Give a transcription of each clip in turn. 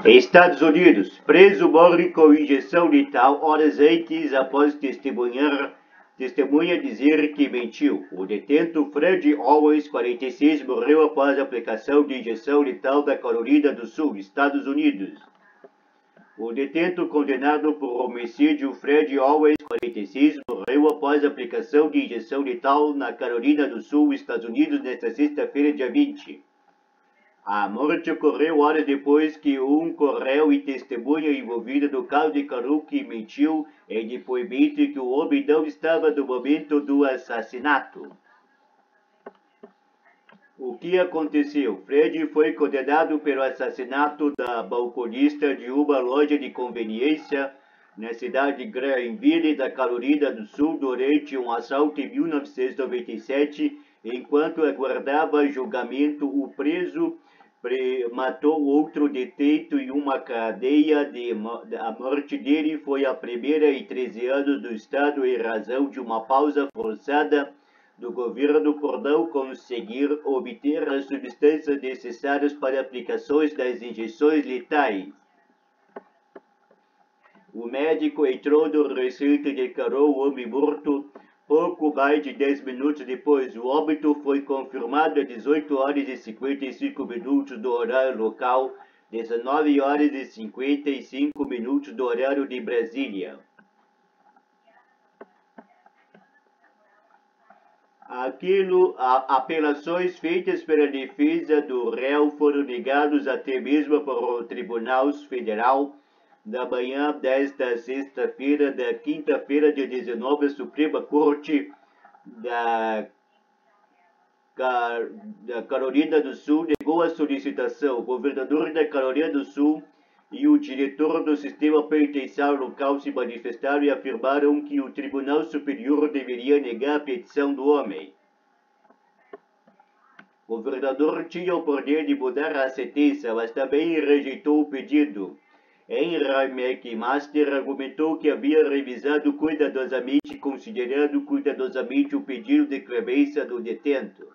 Estados Unidos. Preso morre com injeção letal horas antes após testemunha dizer que mentiu. O detento Fred Owens, 46, morreu após a aplicação de injeção letal da Carolina do Sul, Estados Unidos. O detento condenado por homicídio Fred Owens, 46, morreu após a aplicação de injeção letal na Carolina do Sul, Estados Unidos, nesta sexta-feira, dia 20. A morte ocorreu horas depois que um réu e testemunha envolvida no caso de Karuki mentiu em depoimento que o homem não estava no momento do assassinato. O que aconteceu? Fred foi condenado pelo assassinato da balconista de uma loja de conveniência na cidade de Greenville, da Carolina do Sul, durante um assalto em 1997. Enquanto aguardava julgamento, o preso matou outro detento em uma cadeia. A morte dele foi a primeira em 13 anos do Estado em razão de uma pausa forçada do governo por não conseguir obter as substâncias necessárias para aplicações das injeções letais. O médico entrou no recinto e declarou o homem morto pouco mais de 10 minutos depois. O óbito foi confirmado às 18 horas e 55 minutos do horário local, 19 horas e 55 minutos do horário de Brasília. Apelações feitas pela defesa do réu foram negadas até mesmo para o Tribunal Federal. Da manhã desta sexta-feira, da quinta-feira, dia 19, a Suprema Corte da Carolina do Sul negou a solicitação. O governador da Carolina do Sul e o diretor do sistema penitenciário local se manifestaram e afirmaram que o Tribunal Superior deveria negar a petição do homem. O governador tinha o poder de mudar a sentença, mas também rejeitou o pedido. Henry McMaster argumentou que havia revisado cuidadosamente, considerando cuidadosamente o pedido de clemência do detento.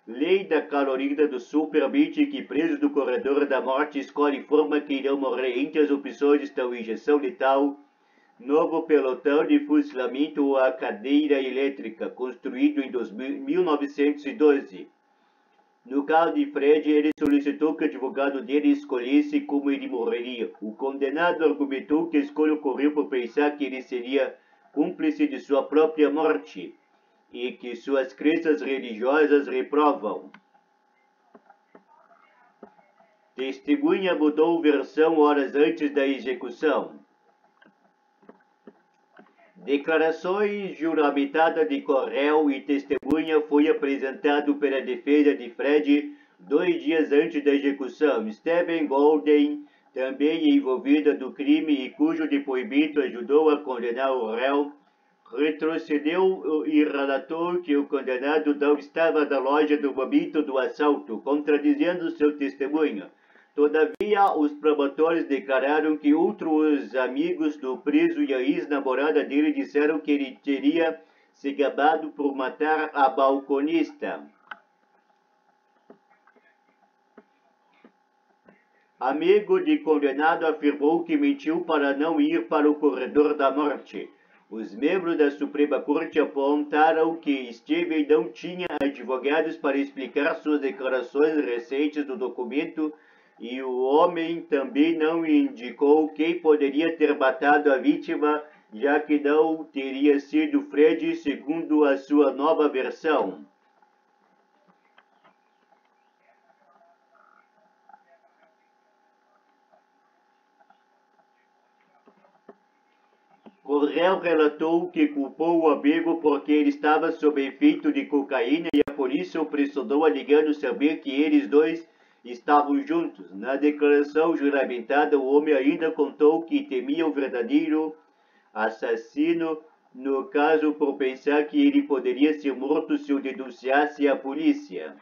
Lei da Carolina do Sul permite que presos do corredor da morte escolhem forma que irão morrer. Entre as opções estão injeção letal, novo pelotão de fuzilamento ou a cadeira elétrica, construído em 1912. No caso de Fred, ele solicitou que o advogado dele escolhesse como ele morreria. O condenado argumentou que a escolha ocorreu por pensar que ele seria cúmplice de sua própria morte e que suas crenças religiosas reprovam. Testemunha mudou versão horas antes da execução. Declarações juramentadas de réu e testemunha foi apresentado pela defesa de Fred 2 dias antes da execução. Stephen Golden, também envolvida no crime e cujo depoimento ajudou a condenar o réu, retrocedeu e relatou que o condenado não estava na loja no momento do assalto, contradizendo seu testemunho. Todavia, os promotores declararam que outros amigos do preso e a ex-namorada dele disseram que ele teria se gabado por matar a balconista. Amigo de condenado afirmou que mentiu para não ir para o corredor da morte. Os membros da Suprema Corte apontaram que Steven não tinha advogados para explicar suas declarações recentes do documento e o homem também não indicou quem poderia ter matado a vítima, já que não teria sido Fred, segundo a sua nova versão. O réu relatou que culpou o amigo porque ele estava sob efeito de cocaína e a polícia o pressionou alegando saber que eles dois estavam juntos. Na declaração juramentada, o homem ainda contou que temia o verdadeiro assassino no caso por pensar que ele poderia ser morto se o denunciasse à polícia.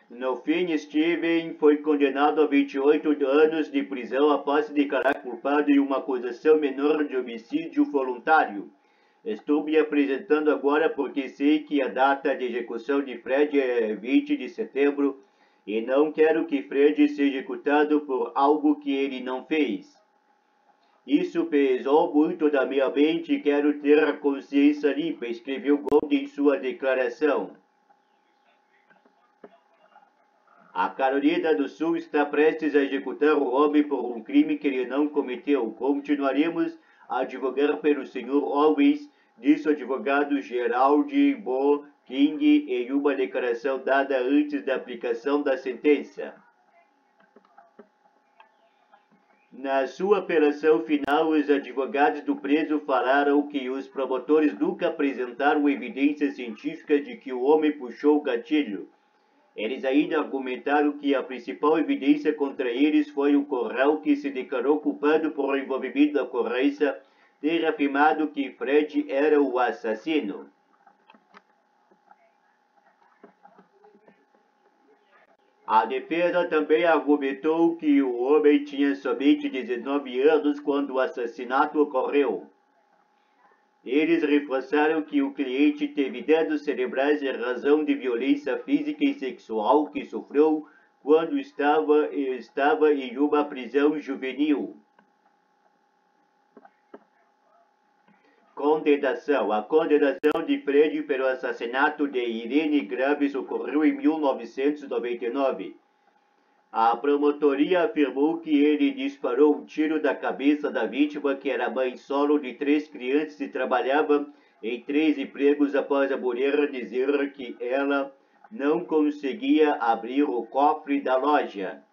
No fim, Steven foi condenado a 28 anos de prisão após se declarar culpado em uma acusação menor de homicídio voluntário. Estou me apresentando agora porque sei que a data de execução de Fred é 20 de setembro e não quero que Fred seja executado por algo que ele não fez. Isso pesou muito da minha mente e quero ter a consciência limpa, escreveu Gold em sua declaração. A Carolina do Sul está prestes a executar o homem por um crime que ele não cometeu. Continuaremos a advogar pelo Sr. Owens, disse o advogado Gerald Bo King em uma declaração dada antes da aplicação da sentença. Na sua apelação final, os advogados do preso falaram que os promotores nunca apresentaram evidências científicas de que o homem puxou o gatilho. Eles ainda argumentaram que a principal evidência contra eles foi o Corral, que se declarou culpado por envolvimento da ocorrência, ter afirmado que Fred era o assassino. A defesa também argumentou que o homem tinha somente 19 anos quando o assassinato ocorreu. Eles reforçaram que o cliente teve danos cerebrais em razão de violência física e sexual que sofreu quando estava em uma prisão juvenil. Condenação. A condenação de Fred pelo assassinato de Irene Graves ocorreu em 1999. A promotoria afirmou que ele disparou um tiro na cabeça da vítima, que era mãe solo de 3 crianças e trabalhava em 3 empregos, após a mulher dizer que ela não conseguia abrir o cofre da loja.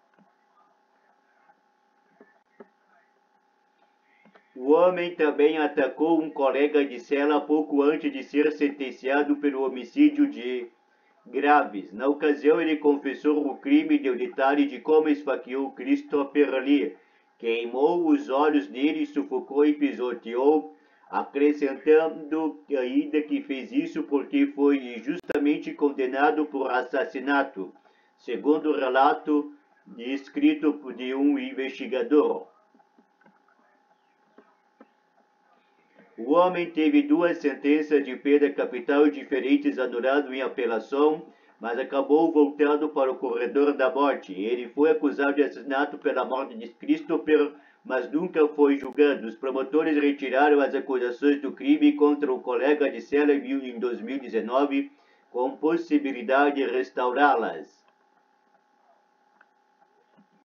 O homem também atacou um colega de cela pouco antes de ser sentenciado pelo homicídio de Graves. Na ocasião, ele confessou o crime, deu detalhe de como esfaqueou Christopher Lee, queimou os olhos dele, sufocou e pisoteou, acrescentando ainda que fez isso porque foi injustamente condenado por assassinato, segundo o relato escrito de um investigador. O homem teve 2 sentenças de pena capital diferentes anuladas em apelação, mas acabou voltando para o corredor da morte. Ele foi acusado de assassinato pela morte de Christopher, mas nunca foi julgado. Os promotores retiraram as acusações do crime contra o colega de cela em 2019, com possibilidade de restaurá-las.